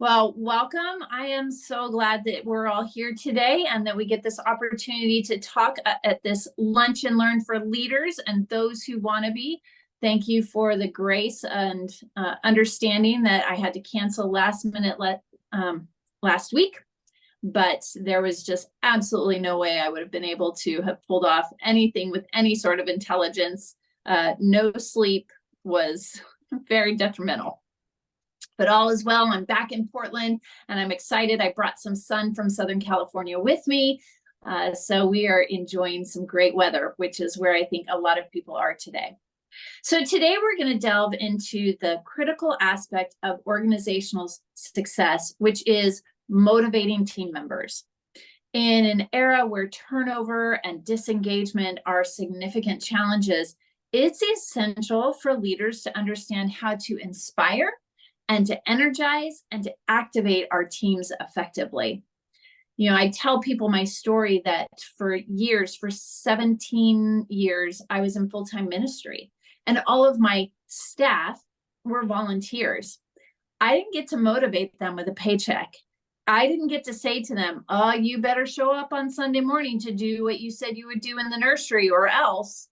Well, welcome. I am so glad that we're all here today and that we get this opportunity to talk at this Lunch and Learn for leaders and those who want to be. Thank you for the grace and understanding that I had to cancel last minute last week, but there was just absolutely no way I would have been able to have pulled off anything with any sort of intelligence. No sleep was very detrimental. But all is well. I'm back in Portland and I'm excited. I brought some sun from Southern California with me. So we are enjoying some great weather, which is where I think a lot of people are today. So today we're going to delve into the critical aspect of organizational success, which is motivating team members. In an era where turnover and disengagement are significant challenges, it's essential for leaders to understand how to inspire and to energize and to activate our teams effectively. You know, I tell people my story that for 17 years, I was in full-time ministry and all of my staff were volunteers. I didn't get to motivate them with a paycheck. I didn't get to say to them, oh, you better show up on Sunday morning to do what you said you would do in the nursery, or else.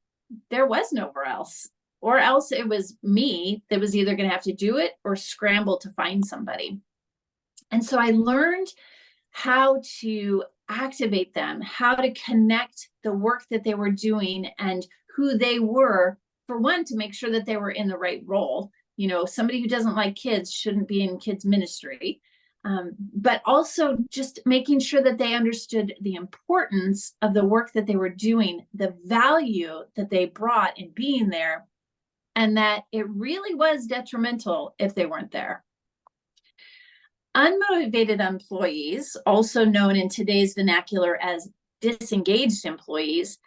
There was nowhere else. Or else it was me that was either going to have to do it or scramble to find somebody. And so I learned how to activate them, how to connect the work that they were doing and who they were, for one, to make sure that they were in the right role. You know, somebody who doesn't like kids shouldn't be in kids ministry. But also just making sure that they understood the importance of the work that they were doing, the value that they brought in being there, and that it really was detrimental if they weren't there. Unmotivated employees, also known in today's vernacular as disengaged employees,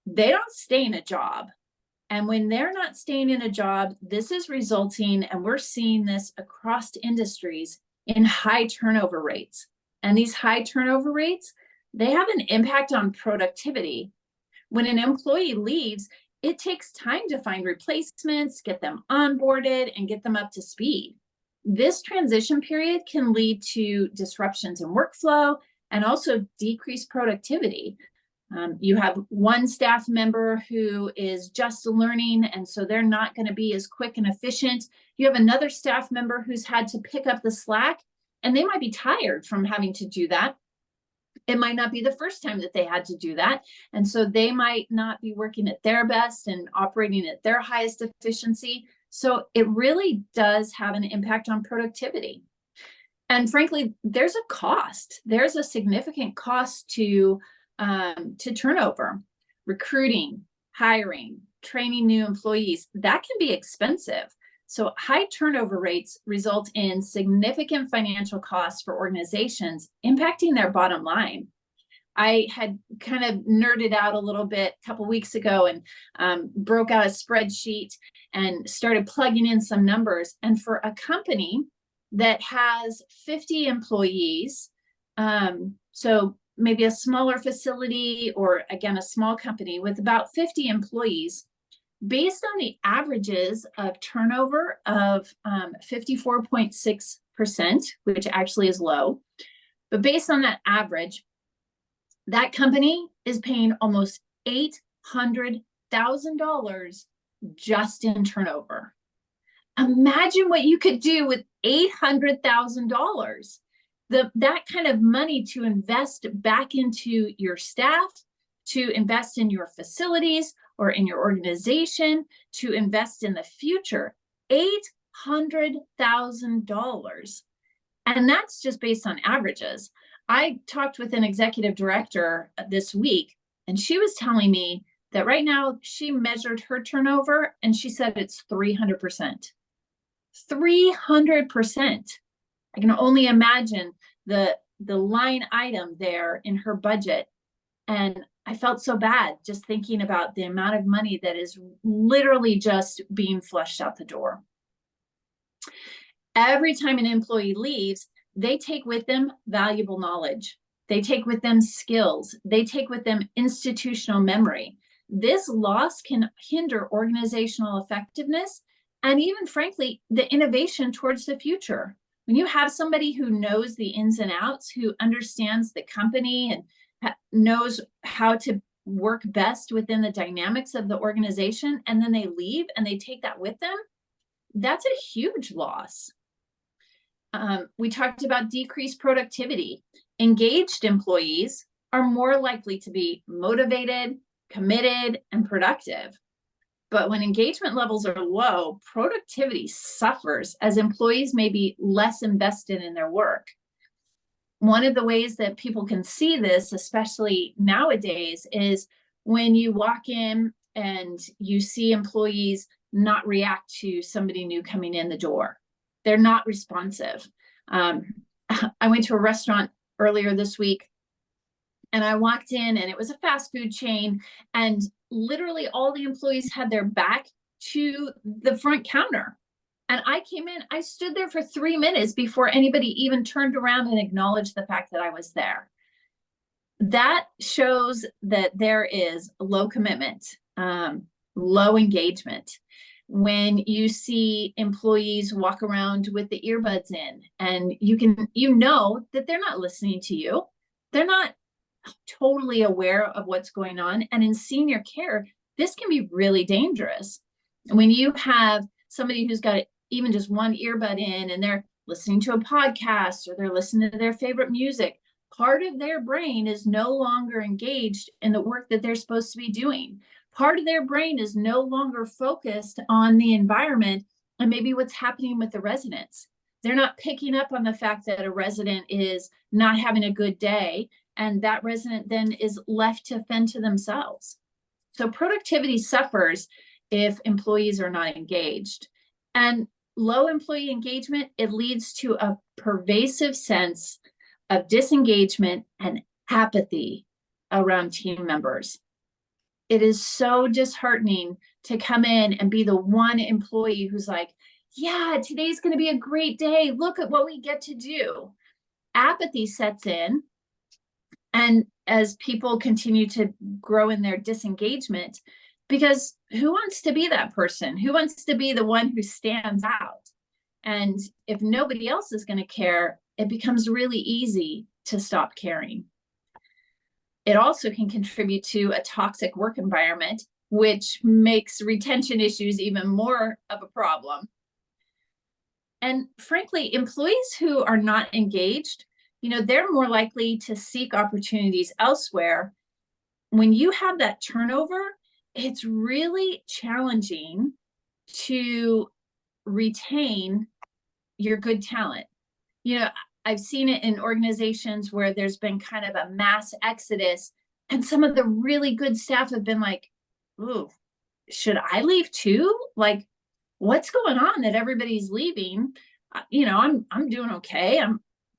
they don't stay in a job. And when they're not staying in a job, this is resulting, and we're seeing this across industries, in high turnover rates. And these high turnover rates, they have an impact on productivity. When an employee leaves, it takes time to find replacements, get them onboarded, and get them up to speed. This transition period can lead to disruptions in workflow and also decreased productivity. You have one staff member who is just learning, and so they're not going to be as quick and efficient. You have another staff member who's had to pick up the slack, and they might be tired from having to do that. It might not be the first time that they had to do that. And so they might not be working at their best and operating at their highest efficiency. So it really does have an impact on productivity. And frankly, there's a cost. There's a significant cost to turnover, recruiting, hiring, training new employees. That can be expensive. So high turnover rates result in significant financial costs for organizations, impacting their bottom line. I had kind of nerded out a little bit a couple weeks ago and broke out a spreadsheet and started plugging in some numbers. And for a company that has 50 employees, so maybe a smaller facility, or again, a small company with about 50 employees, based on the averages of turnover of 54.6%, which actually is low, but based on that average, that company is paying almost $800,000 just in turnover. Imagine what you could do with $800,000. That kind of money to invest back into your staff, to invest in your facilities or in your organization, to invest in the future, $800,000. And that's just based on averages. I talked with an executive director this week, and she was telling me that right now she measured her turnover and she said it's 300%. 300%. I can only imagine the line item there in her budget. And I felt so bad just thinking about the amount of money that is literally just being flushed out the door. Every time an employee leaves, they take with them valuable knowledge. They take with them skills. They take with them institutional memory. This loss can hinder organizational effectiveness and even, frankly, the innovation towards the future. When you have somebody who knows the ins and outs, who understands the company and knows how to work best within the dynamics of the organization, and then they leave and they take that with them, that's a huge loss. We talked about decreased productivity. Engaged employees are more likely to be motivated, committed, and productive. But when engagement levels are low, productivity suffers as employees may be less invested in their work. One of the ways that people can see this, especially nowadays, is when you walk in and you see employees not react to somebody new coming in the door. They're not responsive. I went to a restaurant earlier this week and I walked in and it was a fast food chain, and literally all the employees had their back to the front counter. And I came in, I stood there for 3 minutes before anybody even turned around and acknowledged the fact that I was there. That shows that there is low commitment, low engagement. When you see employees walk around with the earbuds in, and you know that they're not listening to you. They're not totally aware of what's going on. And in senior care, this can be really dangerous. When you have somebody who's got even just one earbud in and they're listening to a podcast or they're listening to their favorite music, part of their brain is no longer engaged in the work that they're supposed to be doing. Part of their brain is no longer focused on the environment and maybe what's happening with the residents. They're not picking up on the fact that a resident is not having a good day, and that resident then is left to fend to themselves. So productivity suffers if employees are not engaged. And low employee engagement, it leads to a pervasive sense of disengagement and apathy around team members. It is so disheartening to come in and be the one employee who's like, yeah, today's going to be a great day. Look at what we get to do. Apathy sets in. And as people continue to grow in their disengagement, because who wants to be that person? Who wants to be the one who stands out? And if nobody else is going to care, it becomes really easy to stop caring. It also can contribute to a toxic work environment, which makes retention issues even more of a problem. And frankly, employees who are not engaged, they're more likely to seek opportunities elsewhere. When you have that turnover, it's really challenging to retain your good talent. I've seen it in organizations where there's been kind of a mass exodus, and some of the really good staff have been like, ooh, should I leave too? Like, what's going on that everybody's leaving? I'm doing okay.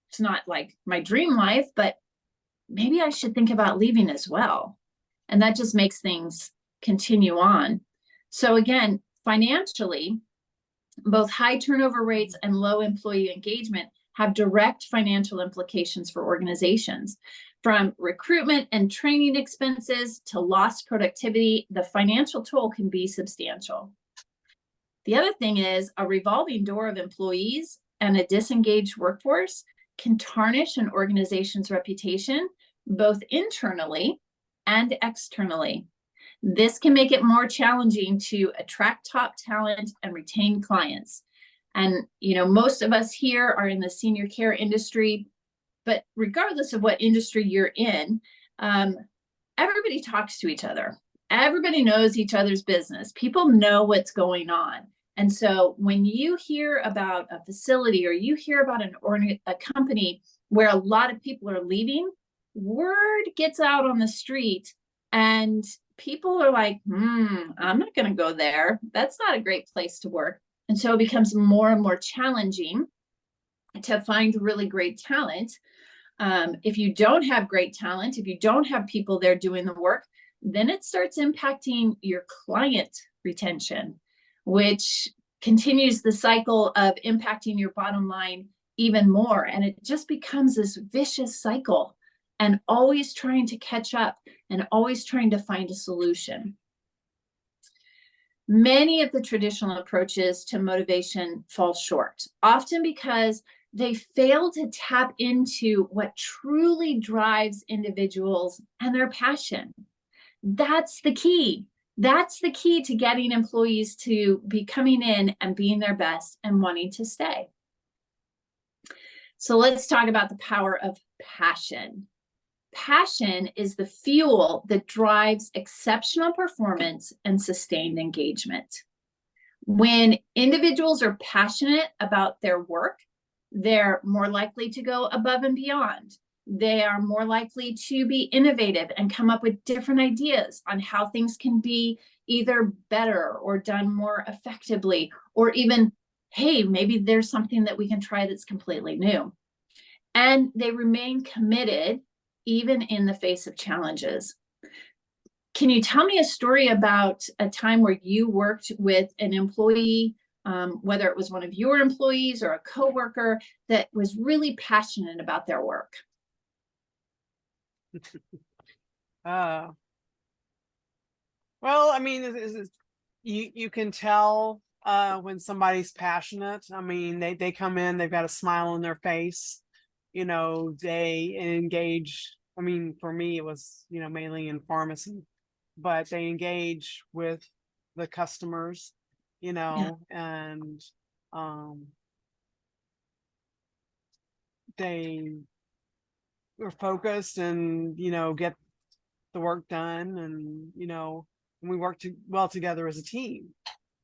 It's not like my dream life, but maybe I should think about leaving as well. And that just makes things continue on. So again, financially, both high turnover rates and low employee engagement have direct financial implications for organizations. From recruitment and training expenses to lost productivity, the financial toll can be substantial. The other thing is a revolving door of employees and a disengaged workforce can tarnish an organization's reputation, both internally and externally. This can make it more challenging to attract top talent and retain clients. And, most of us here are in the senior care industry, but regardless of what industry you're in, everybody talks to each other. Everybody knows each other's business. People know what's going on. And so when you hear about a facility or you hear about a company where a lot of people are leaving, word gets out on the street and people are like, I'm not going to go there. That's not a great place to work. And so it becomes more and more challenging to find really great talent. If you don't have great talent, if you don't have people there doing the work, then it starts impacting your client retention, which continues the cycle of impacting your bottom line even more. And it just becomes this vicious cycle, and always trying to catch up and always trying to find a solution. Many of the traditional approaches to motivation fall short, often because they fail to tap into what truly drives individuals and their passion. That's the key. That's the key to getting employees to be coming in and being their best and wanting to stay. So let's talk about the power of passion. Passion is the fuel that drives exceptional performance and sustained engagement. When individuals are passionate about their work, they're more likely to go above and beyond. They are more likely to be innovative and come up with different ideas on how things can be either better or done more effectively, or even, hey, maybe there's something that we can try that's completely new. And they remain committed even in the face of challenges. Can you tell me a story about a time where you worked with an employee, whether it was one of your employees or a coworker, that was really passionate about their work? Well, I mean, you can tell when somebody's passionate. I mean, they come in, they've got a smile on their face, they engage. I mean, for me, it was, mainly in pharmacy, but they engage with the customers, Yeah. and they were focused and, get the work done, and, we work well together as a team,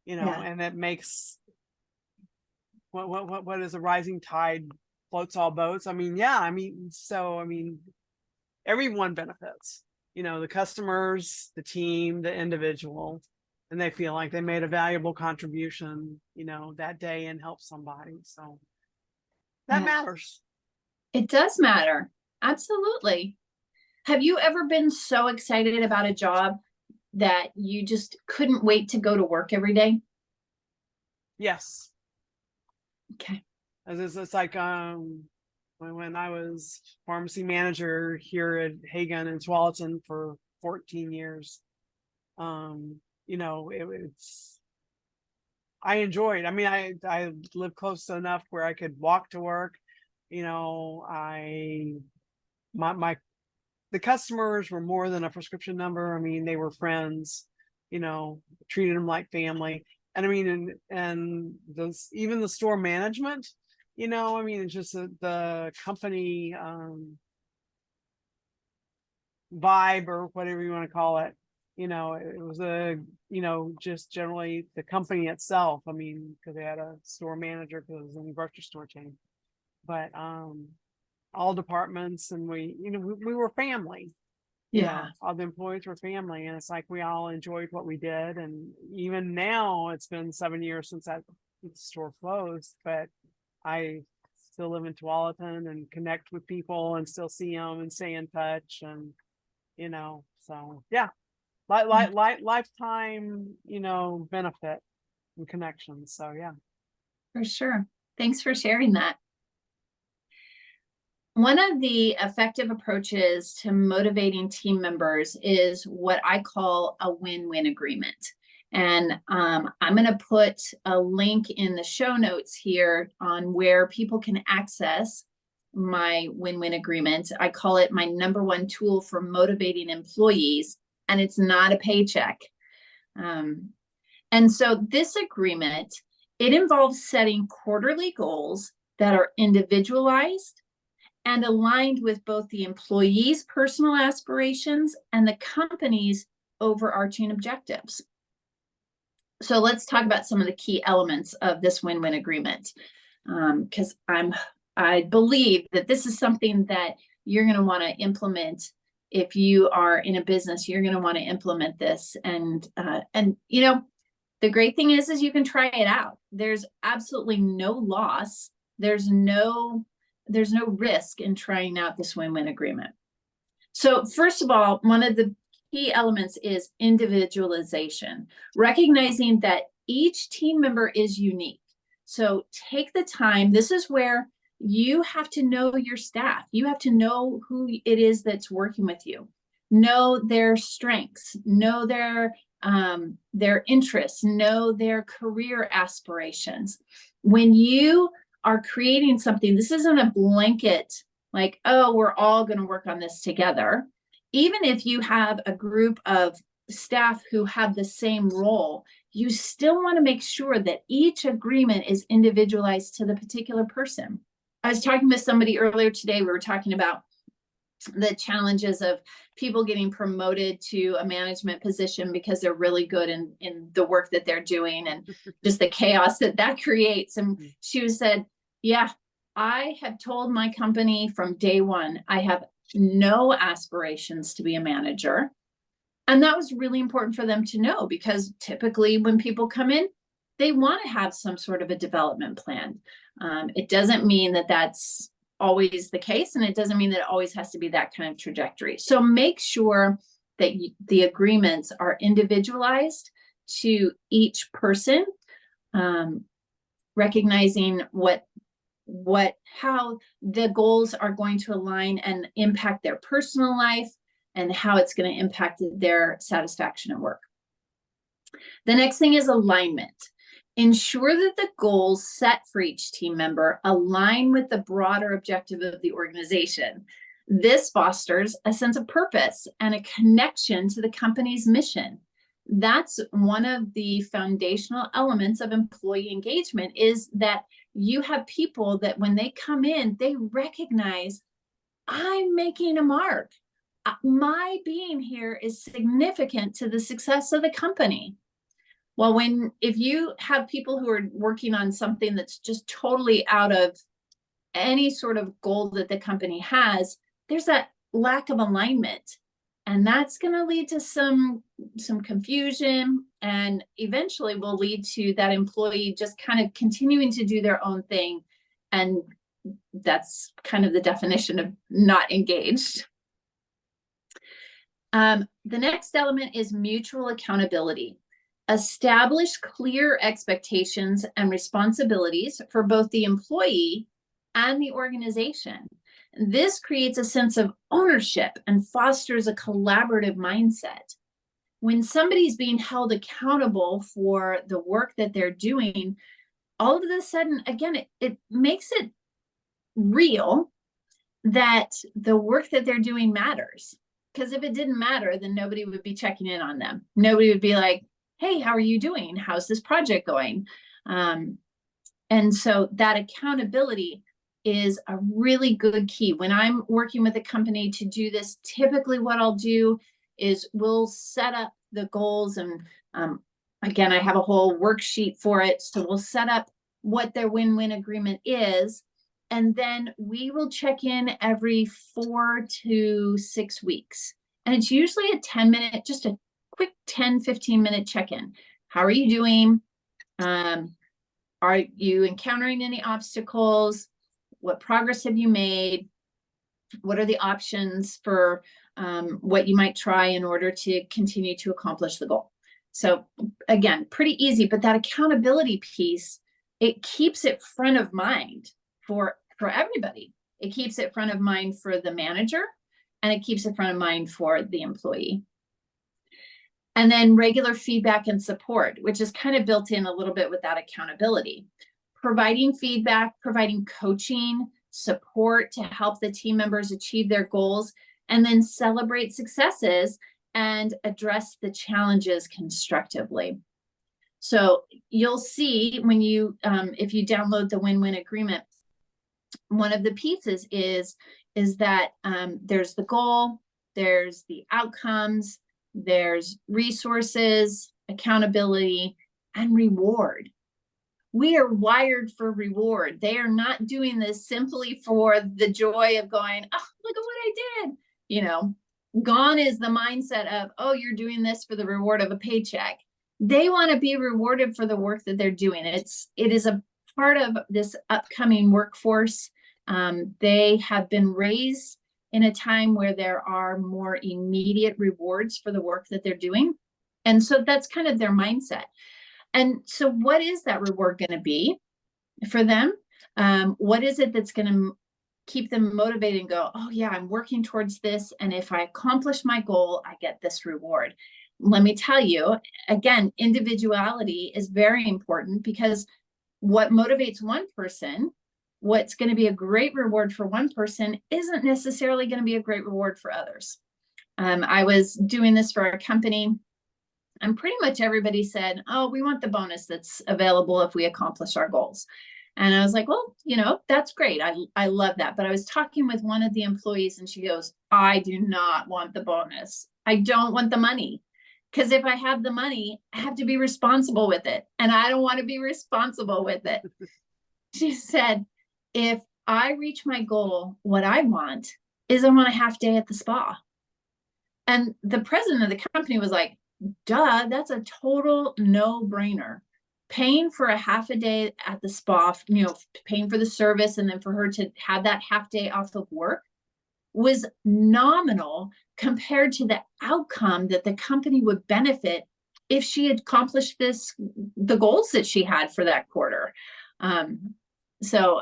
Yeah. and it makes what is a rising tide floats all boats. I mean, yeah, everyone benefits, the customers, the team, the individual, and they feel like they made a valuable contribution, that day and helped somebody. So that Yeah. matters. It does matter. Absolutely. Have you ever been so excited about a job that you just couldn't wait to go to work every day? Yes. Okay. It's like when I was pharmacy manager here at Hagen and Tualatin for 14 years, it's I enjoyed. I mean, I lived close enough where I could walk to work. The customers were more than a prescription number. I mean, they were friends, treated them like family. And I mean, and those, even the store management, it's just the company vibe, or whatever you want to call it. It was just generally the company itself. I mean, because they had a store manager, because it was in a grocery store chain. But all departments, and we were family. Yeah. All the employees were family, and it's like we all enjoyed what we did. And even now, it's been 7 years since that store closed, but I still live in Tualatin and connect with people and still see them and stay in touch. And so yeah, lifetime benefit and connections. So yeah, For sure. Thanks for sharing that. One of the effective approaches to motivating team members is what I call a win-win agreement. And I'm going to put a link in the show notes here on where people can access my win-win agreement. I call it my #1 tool for motivating employees, and it's not a paycheck. And so this agreement, it involves setting quarterly goals that are individualized and aligned with both the employee's personal aspirations and the company's overarching objectives. So let's talk about some of the key elements of this win-win agreement, because I believe that this is something that you're going to want to implement. If you are in a business, you're going to want to implement this. And the great thing is you can try it out. There's absolutely no loss. There's no risk in trying out this win-win agreement. So first of all, one of the key elements is individualization, recognizing that each team member is unique. So take the time. This is where you have to know your staff. You have to know who it is that's working with you. Know their strengths, know their interests, know their career aspirations. When you are creating something. This isn't a blanket, like, oh, we're all going to work on this together. Even if you have a group of staff who have the same role, you still want to make sure that each agreement is individualized to the particular person. I was talking with somebody earlier today. We were talking about the challenges of people getting promoted to a management position because they're really good in the work that they're doing, and just the chaos that creates. And she said, yeah, I have told my company from day one, I have no aspirations to be a manager. And that was really important for them to know, because typically when people come in, they want to have some sort of a development plan. It doesn't mean that that's always the case, and it doesn't mean that it always has to be that kind of trajectory. So make sure that the agreements are individualized to each person, recognizing how the goals are going to align and impact their personal life, and how it's going to impact their satisfaction at work. The next thing is alignment. Ensure that the goals set for each team member align with the broader objective of the organization. This fosters a sense of purpose and a connection to the company's mission. That's one of the foundational elements of employee engagement, is that you have people that when they come in, they recognize, I'm making a mark. My being here is significant to the success of the company. Well, if you have people who are working on something that's just totally out of any sort of goal that the company has, there's that lack of alignment. And that's going to lead to some confusion, and eventually will lead to that employee just kind of continuing to do their own thing. And that's kind of the definition of not engaged. The next element is mutual accountability. Establish clear expectations and responsibilities for both the employee and the organization. This creates a sense of ownership and fosters a collaborative mindset. When somebody's being held accountable for the work that they're doing, all of a sudden, again, it makes it real that the work that they're doing matters. Because if it didn't matter, then nobody would be checking in on them. Nobody would be like, hey, how are you doing? How's this project going? And so that accountability is a really good key. When I'm working with a company to do this, typically what I'll do is we'll set up the goals. And again, I have a whole worksheet for it. So we'll set up what their win-win agreement is. And then we will check in every 4 to 6 weeks. And it's usually a 10-minute, just a quick 10-15-minute check-in. How are you doing? Are you encountering any obstacles? What progress have you made? What are the options for what you might try in order to continue to accomplish the goal? So again, pretty easy, but that accountability piece, it keeps it front of mind for everybody. It keeps it front of mind for the manager, and it keeps it front of mind for the employee. And then regular feedback and support, which is kind of built in a little bit with that accountability. Providing feedback, providing coaching, support to help the team members achieve their goals, and then celebrate successes and address the challenges constructively. So you'll see when you, if you download the win-win agreement, one of the pieces is that there's the goal, there's the outcomes, there's resources, accountability, and reward. We are wired for reward. They are not doing this simply for the joy of going, oh, look at what I did. You know, gone is the mindset of, oh, you're doing this for the reward of a paycheck. They want to be rewarded for the work that they're doing. It is a part of this upcoming workforce. They have been raised in a time where there are more immediate rewards for the work that they're doing. And so that's kind of their mindset. And so what is that reward going to be for them? What is it that's going to keep them motivated and go, oh yeah, I'm working towards this. And if I accomplish my goal, I get this reward. Let me tell you, again, individuality is very important, because what motivates one person what's going to be a great reward for one person isn't necessarily going to be a great reward for others. I was doing this for a company, and pretty much everybody said, oh, we want the bonus that's available if we accomplish our goals. And I was like, well, that's great. I love that. But I was talking with one of the employees and she goes, I do not want the bonus. I don't want the money. Because if I have the money, I have to be responsible with it. And I don't want to be responsible with it. She said, if I reach my goal, what I want is I want a half day at the spa. And the president of the company was like, duh, that's a total no-brainer. Paying for a half a day at the spa, paying for the service, and then for her to have that half day off of work was nominal compared to the outcome that the company would benefit if she had accomplished the goals that she had for that quarter. So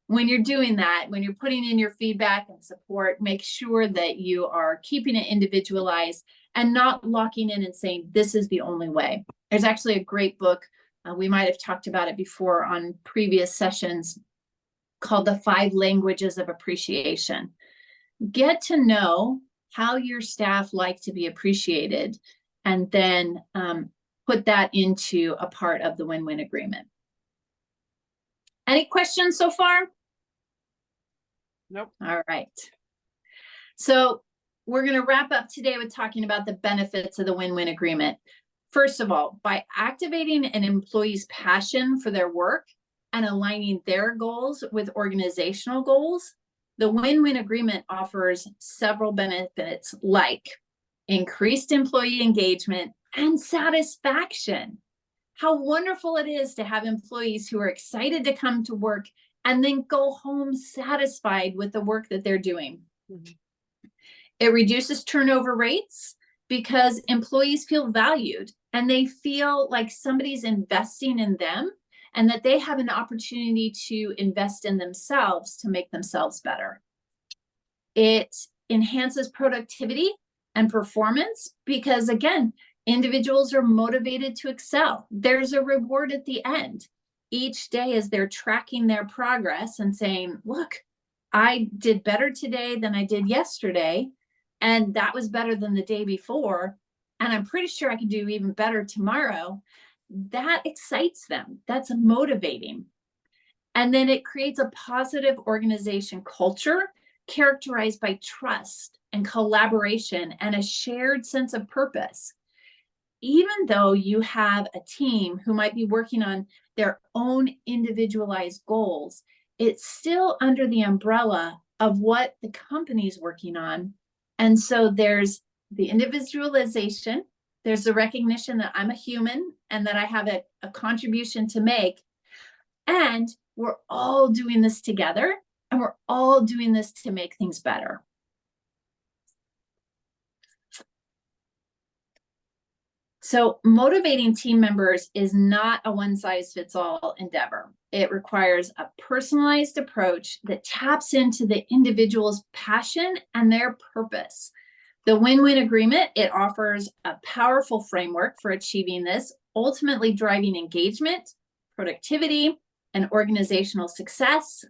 when you're doing that, when you're putting in your feedback and support, make sure that you are keeping it individualized and not locking in and saying, this is the only way. There's actually a great book. We might have talked about it before on previous sessions, called The 5 Languages of Appreciation. Get to know how your staff like to be appreciated, and then put that into a part of the win-win agreement. Any questions so far? Nope. All right. So we're going to wrap up today with talking about the benefits of the win-win agreement. First of all, by activating an employee's passion for their work and aligning their goals with organizational goals, the win-win agreement offers several benefits like increased employee engagement and satisfaction. How wonderful it is to have employees who are excited to come to work and then go home satisfied with the work that they're doing. Mm-hmm. It reduces turnover rates because employees feel valued and they feel like somebody's investing in them and that they have an opportunity to invest in themselves to make themselves better. It enhances productivity and performance because, again, individuals are motivated to excel. There's a reward at the end. Each day as they're tracking their progress and saying, look, I did better today than I did yesterday, and that was better than the day before, and I'm pretty sure I can do even better tomorrow. That excites them. That's motivating. And then it creates a positive organization culture characterized by trust and collaboration and a shared sense of purpose. Even though you have a team who might be working on their own individualized goals, it's still under the umbrella of what the company's working on. And so there's the individualization, there's the recognition that I'm a human and that I have a contribution to make. And we're all doing this together, and we're all doing this to make things better. So motivating team members is not a one-size-fits-all endeavor. It requires a personalized approach that taps into the individual's passion and their purpose. The win-win agreement, it offers a powerful framework for achieving this, ultimately driving engagement, productivity, and organizational success.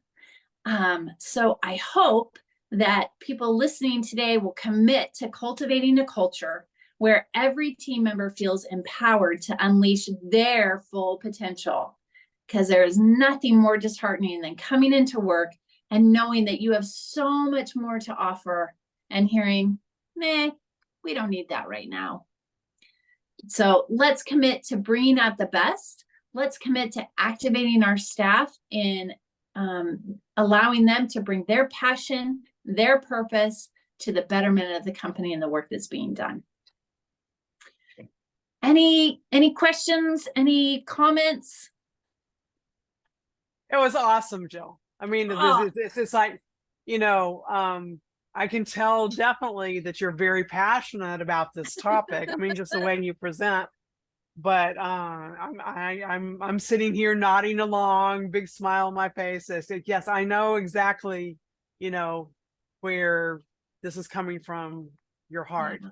So I hope that people listening today will commit to cultivating a culture where every team member feels empowered to unleash their full potential. Because there is nothing more disheartening than coming into work and knowing that you have so much more to offer and hearing, meh, we don't need that right now. So let's commit to bringing out the best. Let's commit to activating our staff in allowing them to bring their passion, their purpose to the betterment of the company and the work that's being done. Any questions? Any comments? It was awesome, Jill. I mean, it's like, I can tell definitely that you're very passionate about this topic. I mean, just the way you present. But I'm sitting here nodding along, big smile on my face. I said, yes, I know exactly, where this is coming from your heart. Yeah.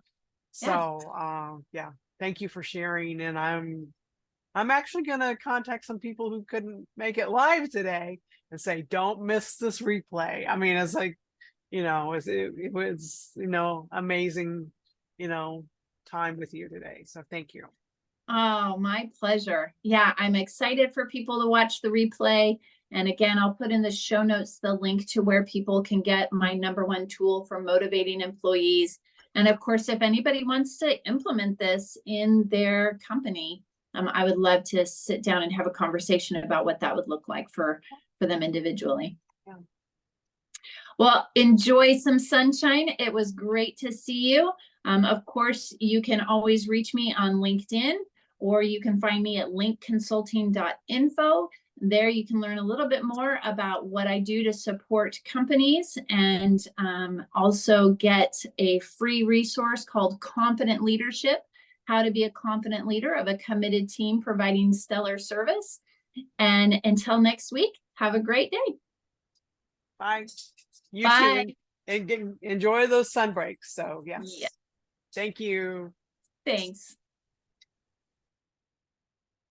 So yeah, thank you for sharing. And I'm actually gonna contact some people who couldn't make it live today and say, don't miss this replay. I mean, it's like, it was, amazing, time with you today. So thank you. Oh, my pleasure. Yeah, I'm excited for people to watch the replay. And again, I'll put in the show notes the link to where people can get my #1 tool for motivating employees. And of course, if anybody wants to implement this in their company, I would love to sit down and have a conversation about what that would look like for them individually. Yeah. Well, enjoy some sunshine. It was great to see you. Of course, you can always reach me on LinkedIn, or you can find me at linkconsulting.info. There you can learn a little bit more about what I do to support companies, and also get a free resource called Confident Leadership, how to be a confident leader of a committed team providing stellar service. And until next week, have a great day. Bye. You Bye. too. And enjoy those sun breaks. So yes. Yeah. Thank you. Thanks.